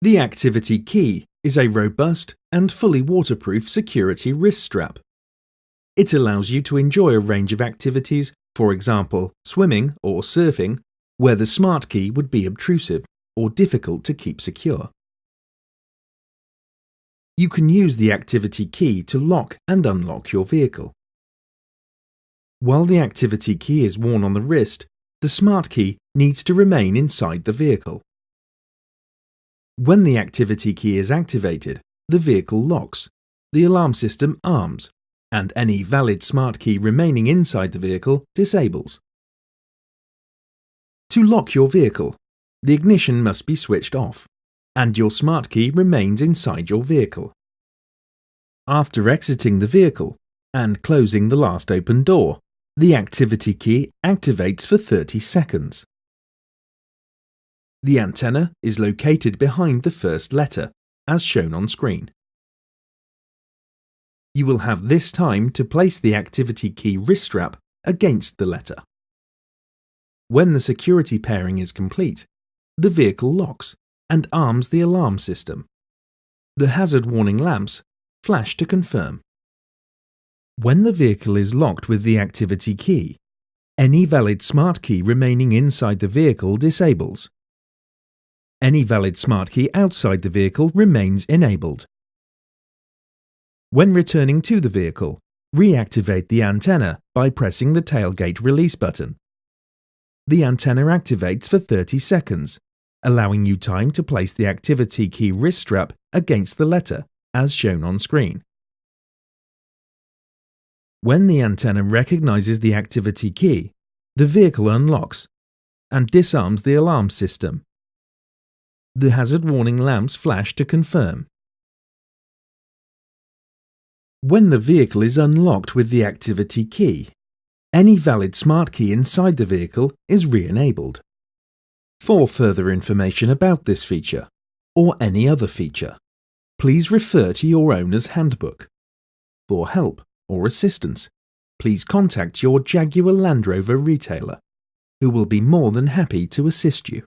The activity key is a robust and fully waterproof security wrist strap. It allows you to enjoy a range of activities, for example, swimming or surfing, where the smart key would be obtrusive or difficult to keep secure. You can use the activity key to lock and unlock your vehicle. While the activity key is worn on the wrist, the smart key needs to remain inside the vehicle. When the activity key is activated, the vehicle locks, the alarm system arms, and any valid smart key remaining inside the vehicle disables. To lock your vehicle, the ignition must be switched off, and your smart key remains inside your vehicle. After exiting the vehicle and closing the last open door, the activity key activates for 30 seconds. The antenna is located behind the first letter, as shown on screen. You will have this time to place the activity key wrist strap against the letter. When the security pairing is complete, the vehicle locks and arms the alarm system. The hazard warning lamps flash to confirm. When the vehicle is locked with the activity key, any valid smart key remaining inside the vehicle disables. Any valid smart key outside the vehicle remains enabled. When returning to the vehicle, reactivate the antenna by pressing the tailgate release button. The antenna activates for 30 seconds, allowing you time to place the activity key wrist strap against the letter, as shown on screen. When the antenna recognizes the activity key, the vehicle unlocks and disarms the alarm system. The hazard warning lamps flash to confirm. When the vehicle is unlocked with the activity key, any valid smart key inside the vehicle is re-enabled. For further information about this feature, or any other feature, please refer to your owner's handbook. For help or assistance, please contact your Jaguar Land Rover retailer, who will be more than happy to assist you.